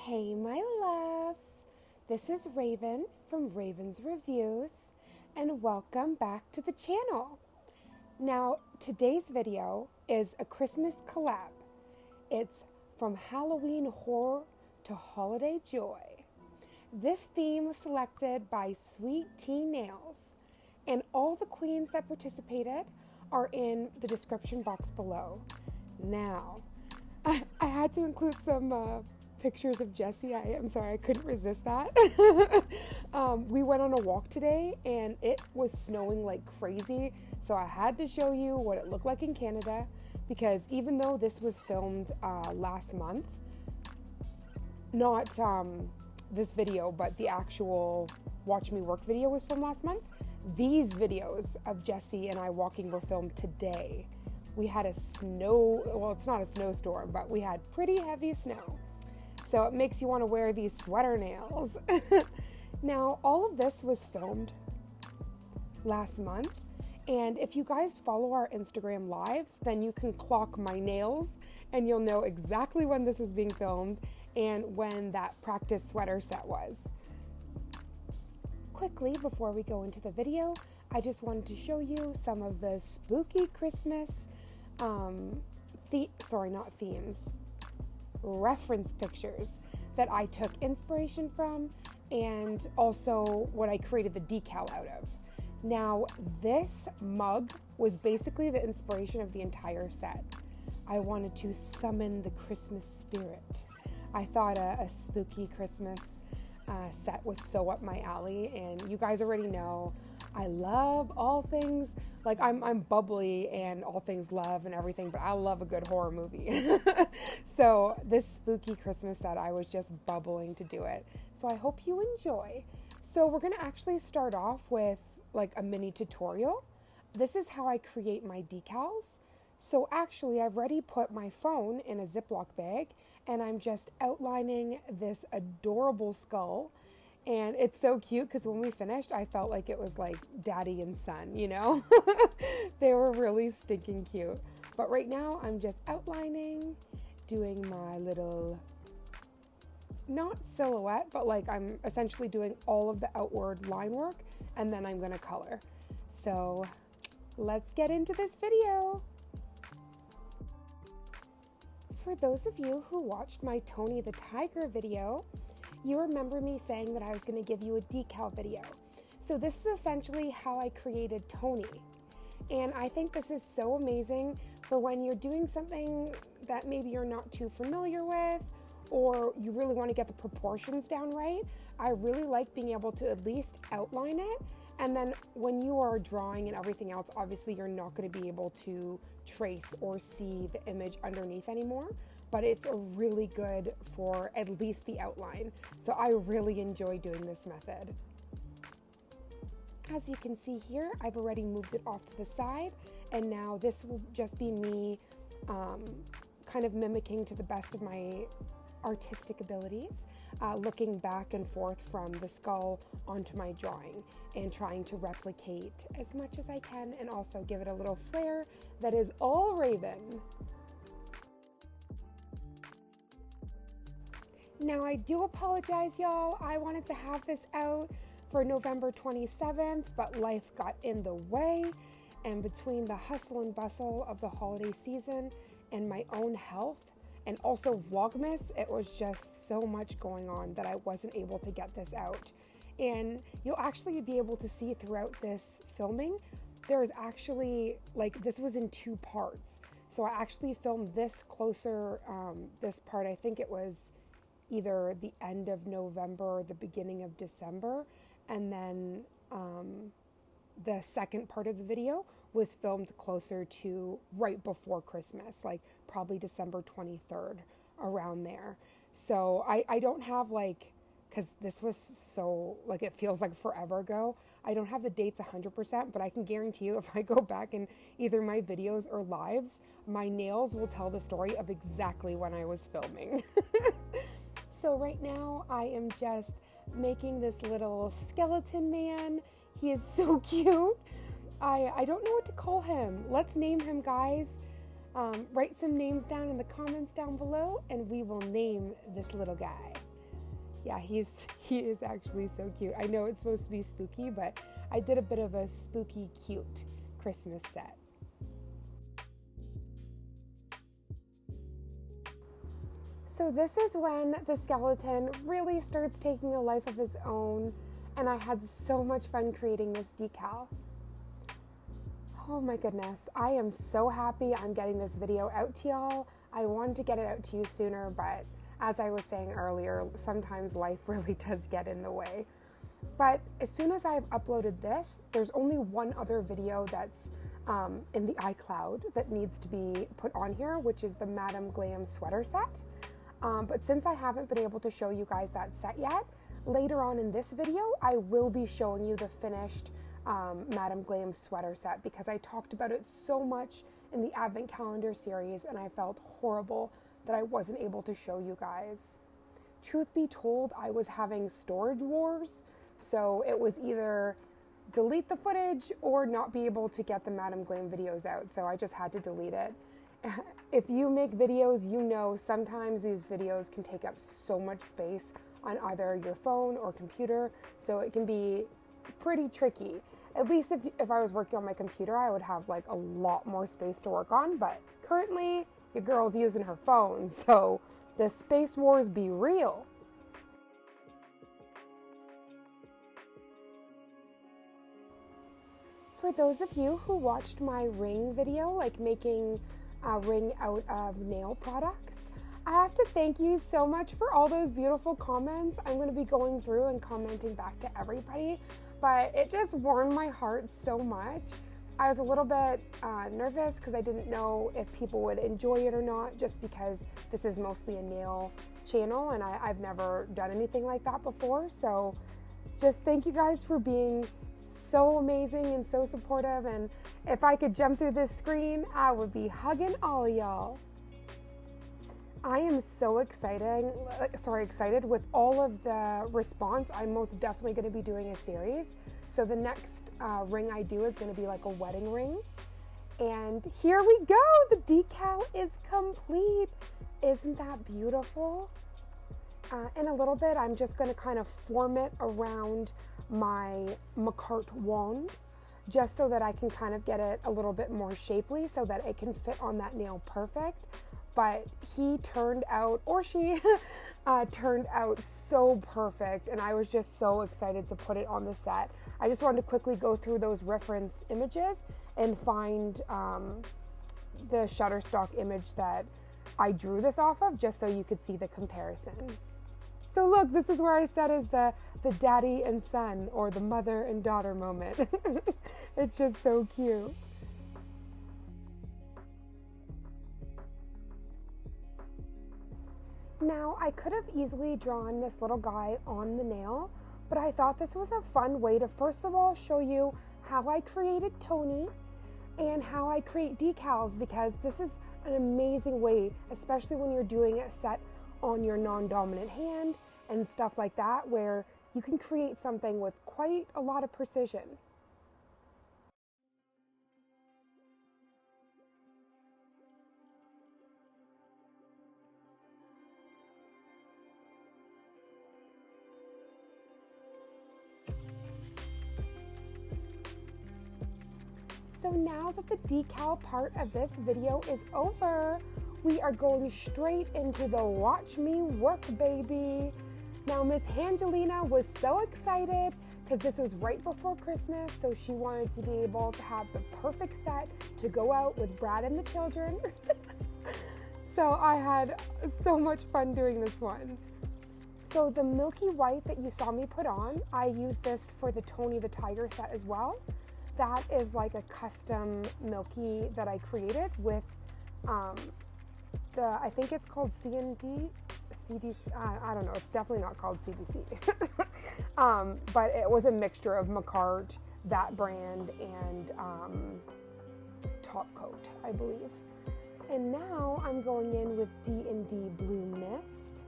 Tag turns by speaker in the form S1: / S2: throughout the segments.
S1: Hey my loves, this is Raven from Raven's Reviews and welcome back to the channel. Now today's video is a Christmas collab. It's from Halloween horror to holiday joy. This theme was selected by Sweet Tea Nails and all the queens that participated are in the description box below. Now, I had to include some pictures of Jessie. I'm sorry, I couldn't resist that. We went on a walk today and it was snowing like crazy. So I had to show you what it looked like in Canada because even though this was filmed last month, not this video, but the actual Watch Me Work video was from last month. These videos of Jessie and I walking were filmed today. We had it's not a snowstorm, but we had pretty heavy snow. So it makes you want to wear these sweater nails. Now, all of this was filmed last month. And if you guys follow our Instagram lives, then you can clock my nails and you'll know exactly when this was being filmed and when that practice sweater set was. Quickly, before we go into the video, I just wanted to show you some of the spooky Christmas reference pictures that I took inspiration from and also what I created the decal out of. Now, this mug was basically the inspiration of the entire set. I wanted to summon the Christmas spirit. I thought a spooky Christmas set was so up my alley, and you guys already know I love all things, like I'm bubbly and all things love and everything, but I love a good horror movie. So this spooky Christmas set, I was just bubbling to do it. So I hope you enjoy. So we're gonna actually start off with like a mini tutorial. This is how I create my decals. So actually I've already put my phone in a Ziploc bag and I'm just outlining this adorable skull. And it's so cute because when we finished, I felt like it was like daddy and son, you know? They were really stinking cute. But right now I'm just outlining, doing my little, not silhouette, but like I'm essentially doing all of the outward line work and then I'm gonna color. So let's get into this video. For those of you who watched my Tony the Tiger video, you remember me saying that I was going to give you a decal video. So this is essentially how I created Tony. And I think this is so amazing for when you're doing something that maybe you're not too familiar with, or you really want to get the proportions down right. I really like being able to at least outline it. And then when you are drawing and everything else, obviously you're not going to be able to trace or see the image underneath anymore, but it's really good for at least the outline. So I really enjoy doing this method. As you can see here, I've already moved it off to the side, and now this will just be me kind of mimicking to the best of my artistic abilities, looking back and forth from the skull onto my drawing and trying to replicate as much as I can and also give it a little flair that is all Raven. Now I do apologize, y'all. I wanted to have this out for November 27th, but life got in the way, and between the hustle and bustle of the holiday season and my own health, and also Vlogmas, it was just so much going on that I wasn't able to get this out. And you'll actually be able to see throughout this filming, there is actually, like, this was in 2 parts. So I actually filmed this closer, this part, I think it was either the end of November or the beginning of December. And then the second part of the video was filmed closer to right before Christmas, like probably December 23rd, around there. So I don't have like, because this was so, like, it feels like forever ago, I don't have the dates 100%, but I can guarantee you if I go back in either my videos or lives, my nails will tell the story of exactly when I was filming. So right now I am just making this little skeleton man. He is so cute. I don't know what to call him. Let's name him, guys. Write some names down in the comments down below and we will name this little guy. Yeah, he is actually so cute. I know it's supposed to be spooky, but I did a bit of a spooky cute Christmas set. So this is when the skeleton really starts taking a life of his own, and I had so much fun creating this decal. Oh my goodness, I am so happy I'm getting this video out to y'all. I wanted to get it out to you sooner, but as I was saying earlier, sometimes life really does get in the way. But as soon as I've uploaded this, there's only one other video that's in the iCloud that needs to be put on here, which is the Madam Glam sweater set. But since I haven't been able to show you guys that set yet, later on in this video, I will be showing you the finished Madam Glam sweater set because I talked about it so much in the Advent Calendar series and I felt horrible that I wasn't able to show you guys. Truth be told, I was having storage wars, so it was either delete the footage or not be able to get the Madam Glam videos out, so I just had to delete it. If you make videos, you know sometimes these videos can take up so much space on either your phone or computer, so it can be pretty tricky. At least if I was working on my computer, I would have like a lot more space to work on, but currently your girl's using her phone, so the space wars be real. For those of you who watched my ring video, like making a ring out of nail products, I have to thank you so much for all those beautiful comments. I'm going to be going through and commenting back to everybody, but it just warmed my heart so much. I was a little bit nervous because I didn't know if people would enjoy it or not, just because this is mostly a nail channel and I've never done anything like that before. So just thank you guys for being so amazing and so supportive. And if I could jump through this screen, I would be hugging all y'all. I am so excited with all of the response. I'm most definitely going to be doing a series. So the next ring I do is going to be like a wedding ring. And here we go. The decal is complete. Isn't that beautiful? In a little bit, I'm just going to kind of form it around my McCart wand, just so that I can kind of get it a little bit more shapely so that it can fit on that nail perfect. But he turned out, or she turned out so perfect, and I was just so excited to put it on the set. I just wanted to quickly go through those reference images and find the Shutterstock image that I drew this off of, just so you could see the comparison. So look, this is where I said is the daddy and son, or the mother and daughter moment. It's just so cute. Now, I could have easily drawn this little guy on the nail, but I thought this was a fun way to first of all show you how I created Tony and how I create decals, because this is an amazing way, especially when you're doing a set on your non-dominant hand and stuff like that, where you can create something with quite a lot of precision. So now that the decal part of this video is over, we are going straight into the watch me work, baby. Now, Miss Angelina was so excited because this was right before Christmas, so she wanted to be able to have the perfect set to go out with Brad and the children. So I had so much fun doing this one. So the milky white that you saw me put on, I used this for the Tony the Tiger set as well. That is like a custom milky that I created with I think it's called CDC. I don't know, it's definitely not called CDC. But it was a mixture of McCart, that brand, and Top Coat, I believe. And now I'm going in with D&D Blue Mist,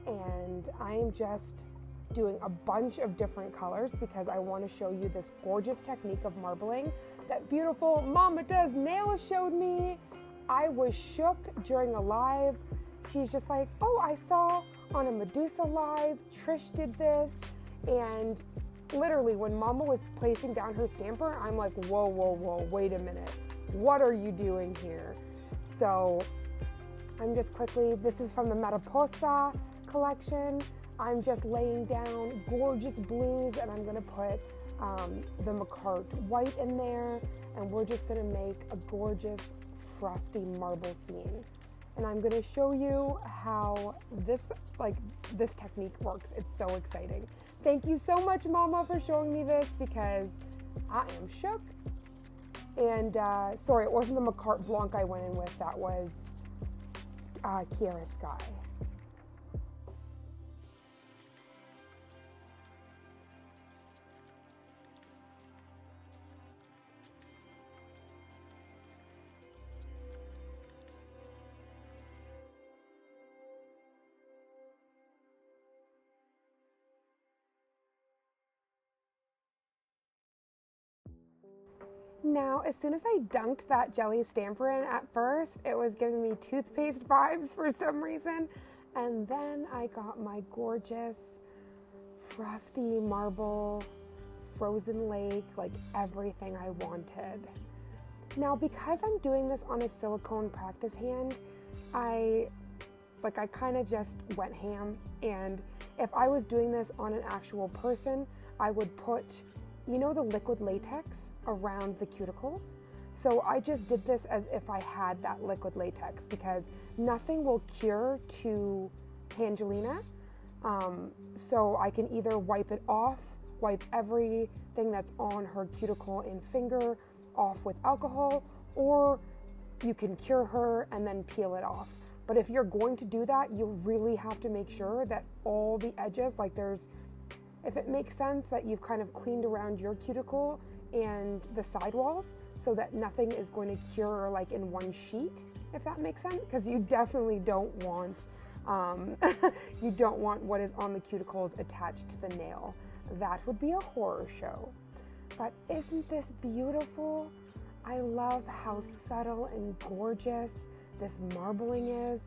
S1: and I am just doing a bunch of different colors because I want to show you this gorgeous technique of marbling that beautiful Mama Does Nail showed me. I was shook during a live. She's just like, oh, I saw on a Medusa live. Trish did this, and literally when Mama was placing down her stamper, I'm like, whoa, whoa, whoa, wait a minute. What are you doing here? So I'm just quickly, this is from the Mariposa collection. I'm just laying down gorgeous blues, and I'm gonna put the Macart white in there, and we're just gonna make a gorgeous frosty marble scene. And I'm gonna show you how this technique works. It's so exciting. Thank you so much, Mama, for showing me this, because I am shook. And sorry, it wasn't the Macart Blanc I went in with, that was Kiara Sky. Now, as soon as I dunked that jelly stamper in, at first, it was giving me toothpaste vibes for some reason. And then I got my gorgeous frosty marble, frozen lake, like everything I wanted. Now, because I'm doing this on a silicone practice hand, I kind of just went ham. And if I was doing this on an actual person, I would put, you know, the liquid latex around the cuticles. So I just did this as if I had that liquid latex, because nothing will cure to Angelina. So I can either wipe it off, wipe everything that's on her cuticle and finger off with alcohol, or you can cure her and then peel it off. But if you're going to do that, you really have to make sure that all the edges, if it makes sense, that you've kind of cleaned around your cuticle and the sidewalls, so that nothing is going to cure like in one sheet, if that makes sense, because you definitely don't want you don't want what is on the cuticles attached to the nail. That would be a horror show. But isn't this beautiful? I love how subtle and gorgeous this marbling is,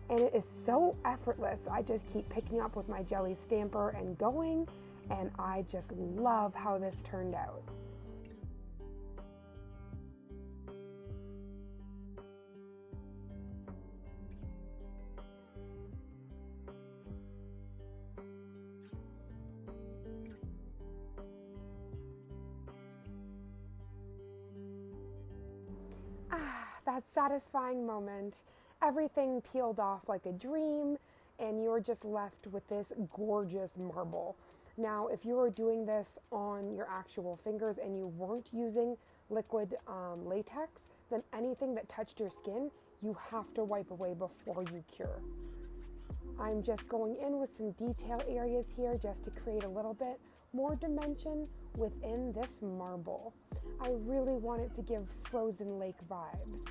S1: and it is so effortless. I just keep picking up with my jelly stamper and going, and I just love how this turned out. That satisfying moment. Everything peeled off like a dream, and you're just left with this gorgeous marble. Now, if you were doing this on your actual fingers and you weren't using liquid latex, then anything that touched your skin, you have to wipe away before you cure. I'm just going in with some detail areas here just to create a little bit more dimension within this marble. I really want it to give frozen lake vibes.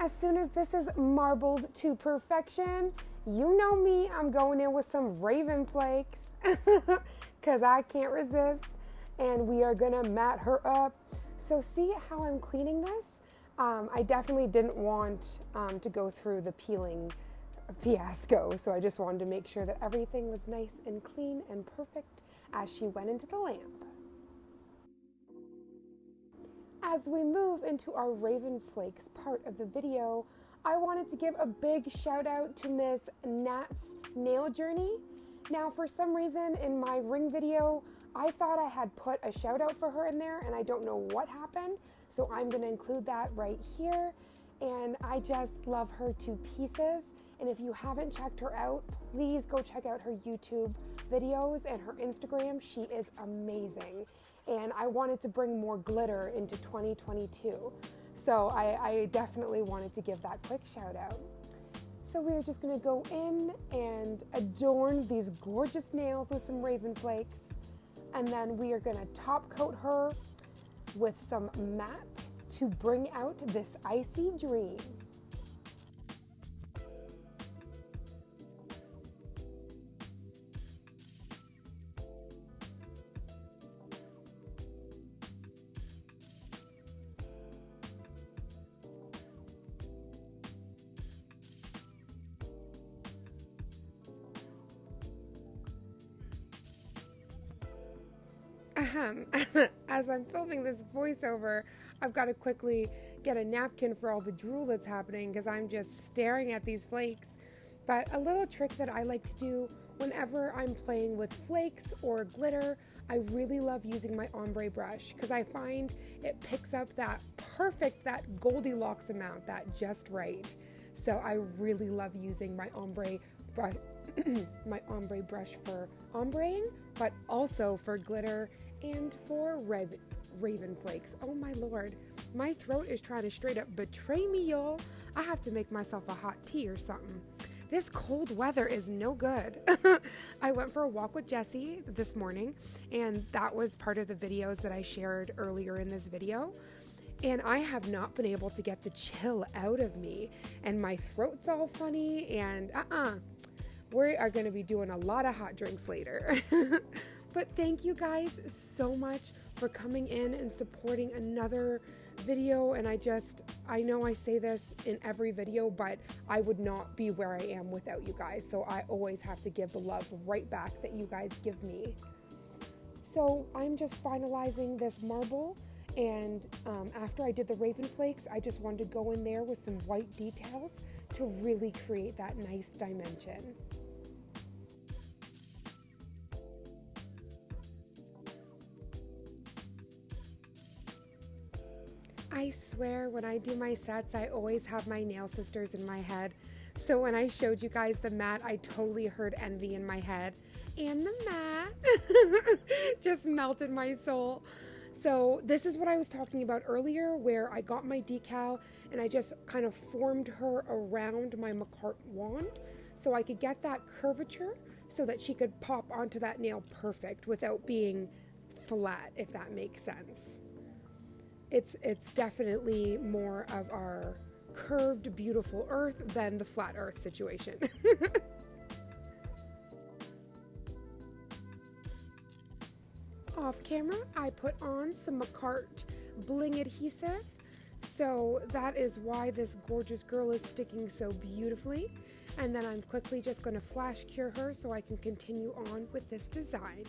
S1: As soon as this is marbled to perfection, you know me, I'm going in with some Raven Flakes because I can't resist, and we are gonna mat her up. So see how I'm cleaning this? I definitely didn't want to go through the peeling fiasco, so I just wanted to make sure that everything was nice and clean and perfect as she went into the lamp. As we move into our Raven Flakes part of the video, I wanted to give a big shout out to Miss Nat's Nail Journey. Now, for some reason in my ring video, I thought I had put a shout out for her in there, and I don't know what happened. So I'm gonna include that right here. And I just love her to pieces. And if you haven't checked her out, please go check out her YouTube videos and her Instagram. She is amazing. And I wanted to bring more glitter into 2022. So I definitely wanted to give that quick shout out. So we're just gonna go in and adorn these gorgeous nails with some Raven Flakes. And then we are gonna top coat her with some matte to bring out this icy dream. Ahem. As I'm filming this voiceover, I've got to quickly get a napkin for all the drool that's happening because I'm just staring at these flakes. But a little trick that I like to do whenever I'm playing with flakes or glitter, I really love using my ombre brush because I find it picks up that perfect, that Goldilocks amount, that just right. So I really love using my ombre brush, my ombre brush for ombreing, but also for glitter and for raven flakes. Oh my lord, my throat is trying to straight up betray me, y'all. I have to make myself a hot tea or something. This cold weather is no good. I went for a walk with Jessie this morning, and that was part of the videos that I shared earlier in this video. And I have not been able to get the chill out of me, and my throat's all funny, and we are going to be doing a lot of hot drinks later. But thank you guys so much for coming in and supporting another video. And I know I say this in every video, but I would not be where I am without you guys. So I always have to give the love right back that you guys give me. So I'm just finalizing this marble. And after I did the raven flakes, I just wanted to go in there with some white details to really create that nice dimension. I swear when I do my sets, I always have my nail sisters in my head. So when I showed you guys the mat, I totally heard envy in my head. And the mat just melted my soul. So this is what I was talking about earlier, where I got my decal and I just kind of formed her around my McCart wand so I could get that curvature so that she could pop onto that nail perfect without being flat, if that makes sense. It's definitely more of our curved, beautiful earth than the flat earth situation. Off camera, I put on some McCart bling adhesive. So that is why this gorgeous girl is sticking so beautifully. And then I'm quickly just going to flash cure her so I can continue on with this design.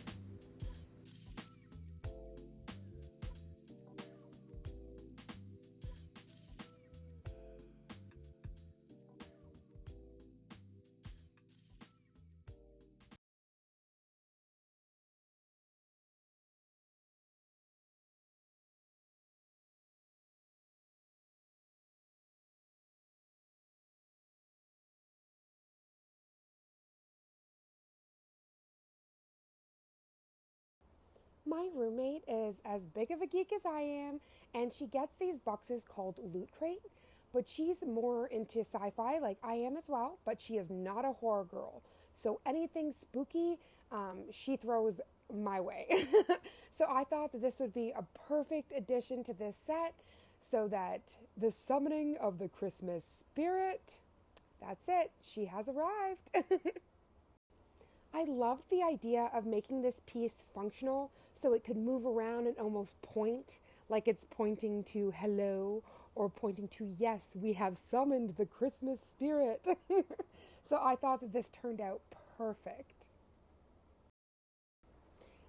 S1: My roommate is as big of a geek as I am, and she gets these boxes called Loot Crate, but she's more into sci-fi like I am as well, but she is not a horror girl. So anything spooky, she throws my way. So I thought that this would be a perfect addition to this set so that the summoning of the Christmas spirit, that's it, she has arrived. I loved the idea of making this piece functional so it could move around and almost point, like it's pointing to hello or pointing to yes, we have summoned the Christmas spirit. So I thought that this turned out perfect.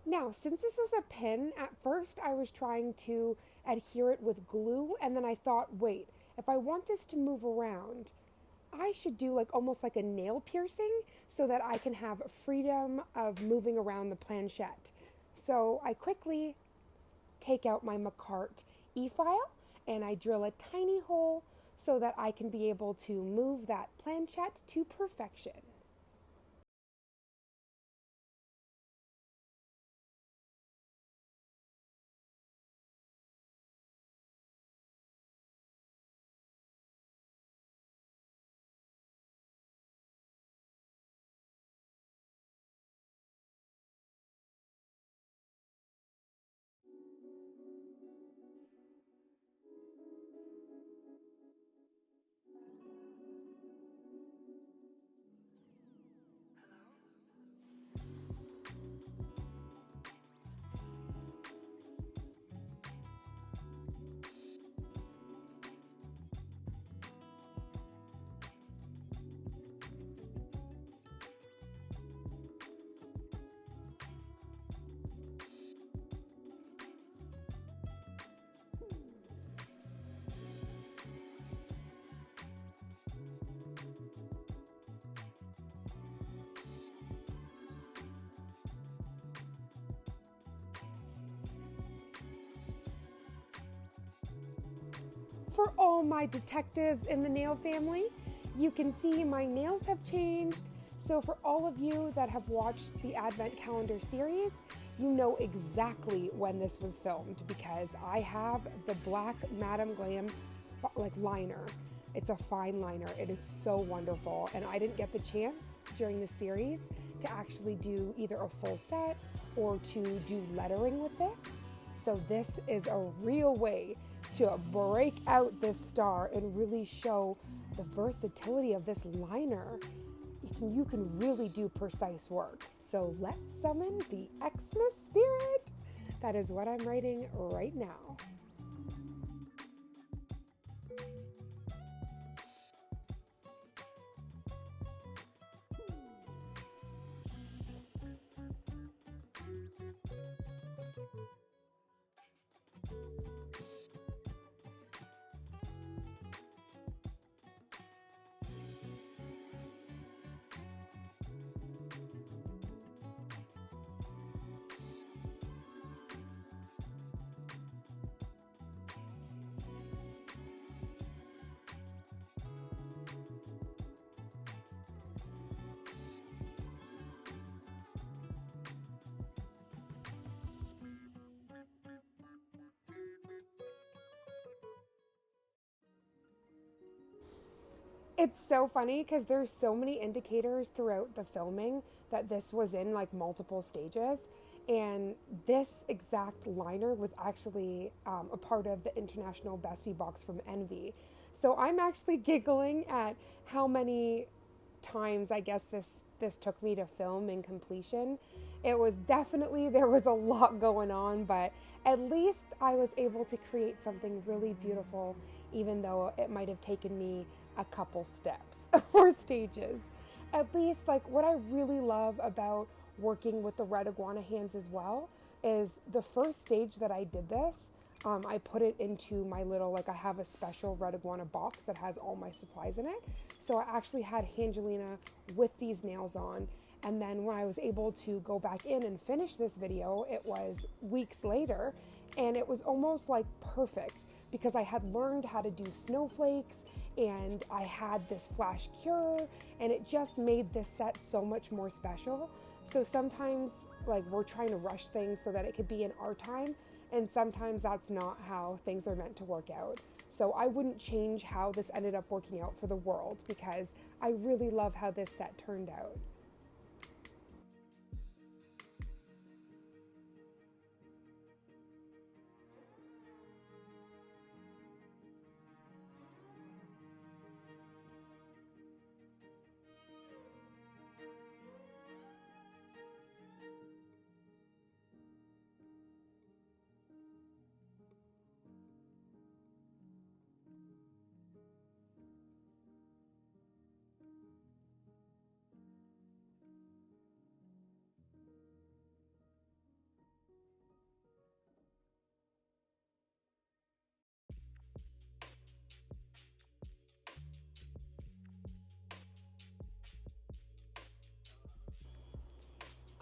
S1: Now, since this was a pin, at first I was trying to adhere it with glue, and then I thought, wait, if I want this to move around, I should do like almost like a nail piercing so that I can have freedom of moving around the planchette. So I quickly take out my McCart e-file and I drill a tiny hole so that I can be able to move that planchette to perfection. for all my detectives in the nail family, you can see my nails have changed. So for all of you that have watched the Advent Calendar series, you know exactly when this was filmed because I have the black Madam Glam liner. It's a fine liner. It is so wonderful. And I didn't get the chance during the series to actually do either a full set or to do lettering with this. So this is a real way to break out this star and really show the versatility of this liner. You can really do precise work. So let's summon the Xmas spirit. That is what I'm writing right now. It's so funny because there's so many indicators throughout the filming that this was in like multiple stages. And this exact liner was actually a part of the International Bestie Box from Envy. So I'm actually giggling at how many times I guess this took me to film in completion. It was definitely, there was a lot going on, but at least I was able to create something really beautiful, even though it might have taken me a couple steps or stages. At least, like, what I really love about working with the red iguana hands as well is the first stage that I did this, I put it into my little, like, I have a special red iguana box that has all my supplies in it. So I actually had Angelina with these nails on. And then when I was able to go back in and finish this video, it was weeks later, and it was almost like perfect because I had learned how to do snowflakes and I had this flash cure, and it just made this set so much more special. So sometimes, like, we're trying to rush things so that it could be in our time, and sometimes that's not how things are meant to work out. So I wouldn't change how this ended up working out for the world because I really love how this set turned out.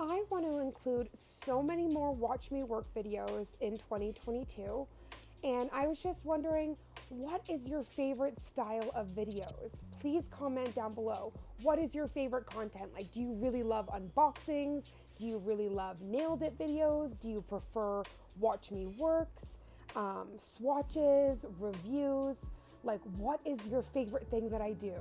S1: I want to include so many more Watch Me Work videos in 2022, and I was just wondering, what is your favorite style of videos? Please comment down below. What is your favorite content? Like, do you really love unboxings? Do you really love nailed it videos? Do you prefer Watch Me Works, swatches, reviews? Like, what is your favorite thing that I do?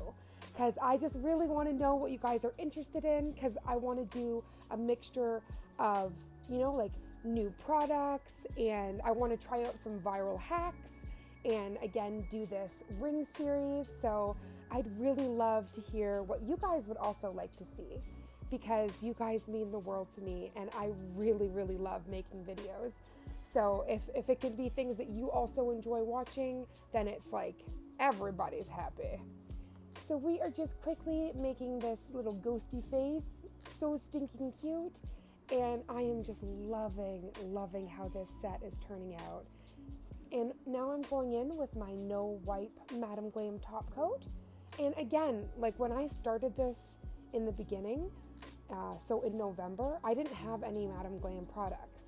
S1: Because I just really want to know what you guys are interested in, because I want to do a mixture of, like new products, and I want to try out some viral hacks, and again, do this ring series. So I'd really love to hear what you guys would also like to see, because you guys mean the world to me, and I really, really love making videos. So if it could be things that you also enjoy watching, then it's like everybody's happy. So we are just quickly making this little ghosty face, so stinking cute, and I am just loving how this set is turning out. And now I'm going in with my no wipe Madam Glam top coat. And again, like when I started this in the beginning, so in November, I didn't have any Madam Glam products.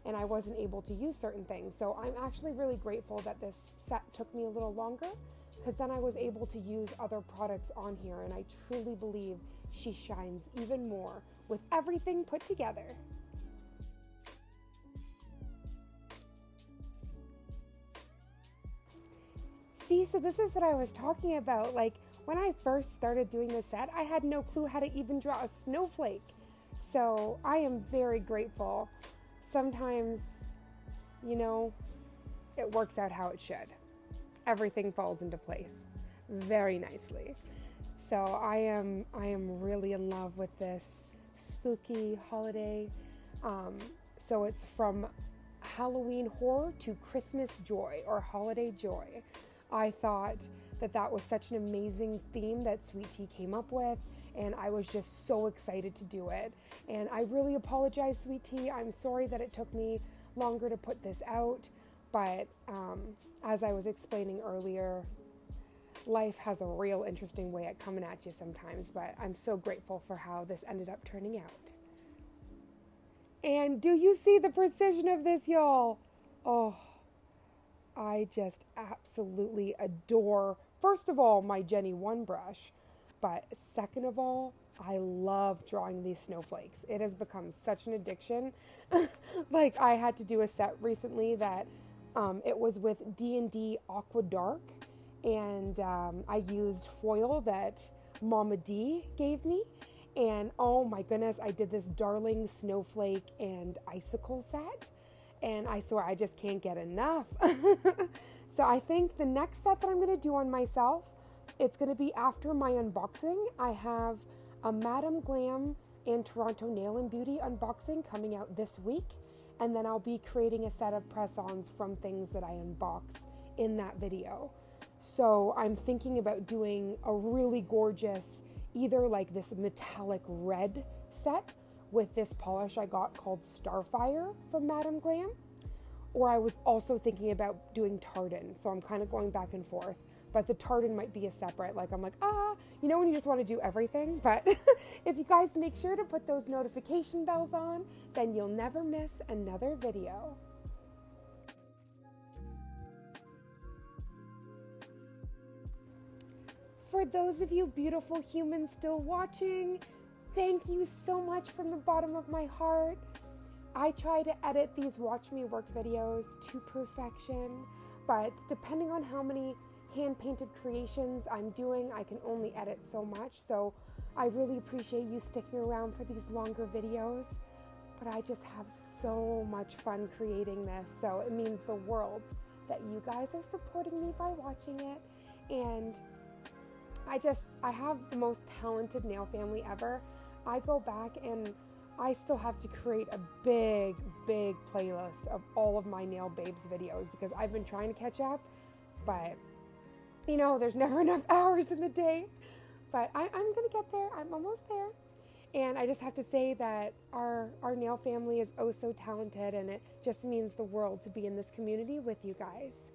S1: and I wasn't able to use certain things. So I'm actually really grateful that this set took me a little longer, because then I was able to use other products on here, and I truly believe she shines even more with everything put together. See, so this is what I was talking about. Like, when I first started doing this set, I had no clue how to even draw a snowflake. So I am very grateful. Sometimes, you know, it works out how it should. Everything falls into place very nicely. So I am really in love with this spooky holiday. So it's from Halloween horror to Christmas joy or holiday joy. I thought that that was such an amazing theme that Sweet Tea came up with, and I was just so excited to do it. And I really apologize, Sweet Tea. I'm sorry that it took me longer to put this out, but as I was explaining earlier, life has a real interesting way at coming at you sometimes, but I'm so grateful for how this ended up turning out. And do you see the precision of this, y'all? Oh, I just absolutely adore, first of all, my Jenny 1 brush, but second of all, I love drawing these snowflakes. It has become such an addiction. Like, I had to do a set recently that it was with D&D Aqua Dark, and I used foil that Mama D gave me, and oh my goodness, I did this darling snowflake and icicle set. And I swear I just can't get enough. So I think the next set that I'm going to do on myself, it's going to be after my unboxing. I have a Madame Glam and Toronto Nail and Beauty unboxing coming out this week. And then I'll be creating a set of press-ons from things that I unbox in that video. So I'm thinking about doing a really gorgeous, either like this metallic red set with this polish I got called Starfire from Madame Glam, or I was also thinking about doing tartan, so I'm kind of going back and forth, but the tartan might be a separate, like I'm like, you know when you just want to do everything, but if you guys make sure to put those notification bells on, then you'll never miss another video. For those of you beautiful humans still watching, thank you so much from the bottom of my heart. I try to edit these Watch Me Work videos to perfection, but depending on how many hand-painted creations I'm doing, I can only edit so much. So I really appreciate you sticking around for these longer videos, but I just have so much fun creating this. So it means the world that you guys are supporting me by watching it. And I have the most talented nail family ever. I go back and I still have to create a big playlist of all of my Nail Babes videos because I've been trying to catch up, but you know, there's never enough hours in the day. But I'm gonna get there. I'm almost there. And I just have to say that our nail family is oh so talented, and it just means the world to be in this community with you guys.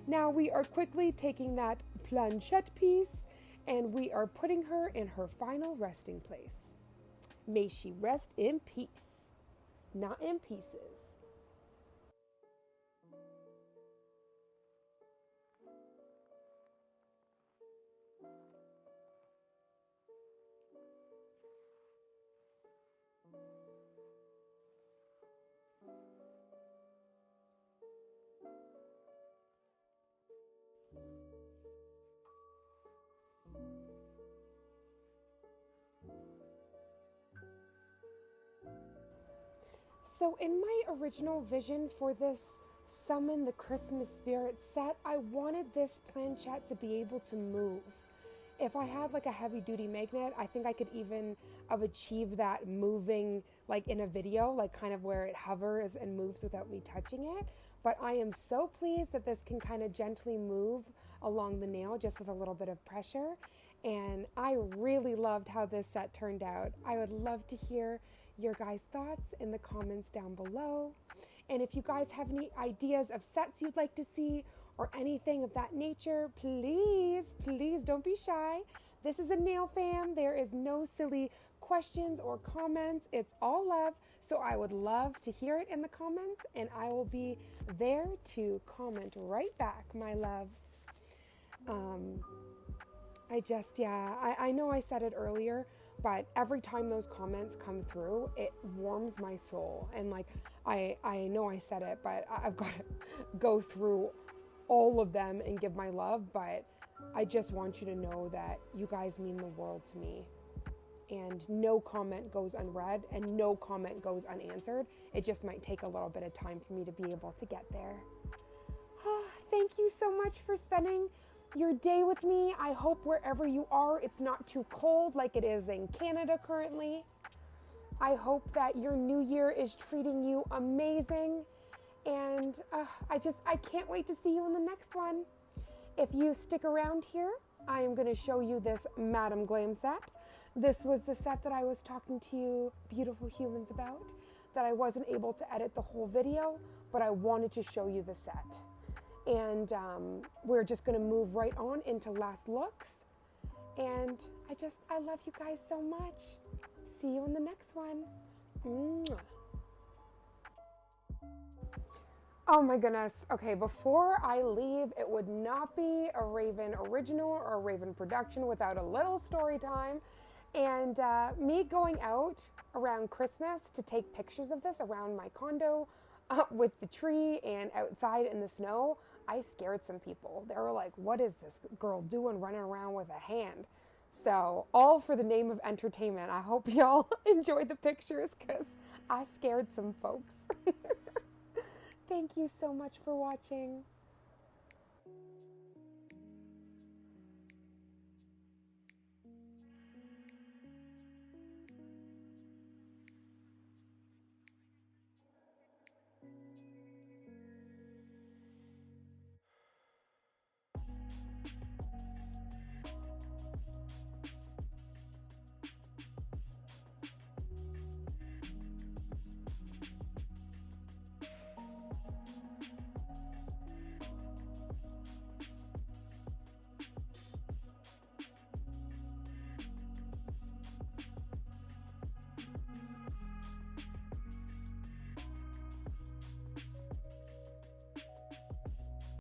S1: Now we are quickly taking that planchette piece and we are putting her in her final resting place. May she rest in peace, not in pieces. So in my original vision for this Summon the Christmas Spirit set, I wanted this planchette to be able to move. If I had like a heavy duty magnet, I think I could even have achieved that moving like in a video, like kind of where it hovers and moves without me touching it. But I am so pleased that this can kind of gently move along the nail just with a little bit of pressure. And I really loved how this set turned out. I would love to hear your guys' thoughts in the comments down below. And if you guys have any ideas of sets you'd like to see or anything of that nature, please don't be shy. This is a nail fam. There is no silly questions or comments. It's all love. So I would love to hear it in the comments, and I will be there to comment right back, my loves. I know I said it earlier, but every time those comments come through, it warms my soul. And like, I know I said it, but I've got to go through all of them and give my love. But I just want you to know that you guys mean the world to me. And no comment goes unread and no comment goes unanswered. It just might take a little bit of time for me to be able to get there. Oh, thank you so much for spending your day with me. I hope wherever you are, it's not too cold like it is in Canada currently. I hope that your new year is treating you amazing. And I can't wait to see you in the next one. If you stick around here, I am going to show you this Madam Glam set. This was the set that I was talking to you beautiful humans about, that I wasn't able to edit the whole video, but I wanted to show you the set. And we're just going to move right on into last looks. And I love you guys so much. See you in the next one. Mwah. Oh my goodness. Okay, before I leave, it would not be a Raven original or a Raven production without a little story time. And me going out around Christmas to take pictures of this around my condo with the tree and outside in the snow, I scared some people. They were like, what is this girl doing running around with a hand? So all for the name of entertainment. I hope y'all enjoy the pictures because I scared some folks. Thank you so much for watching.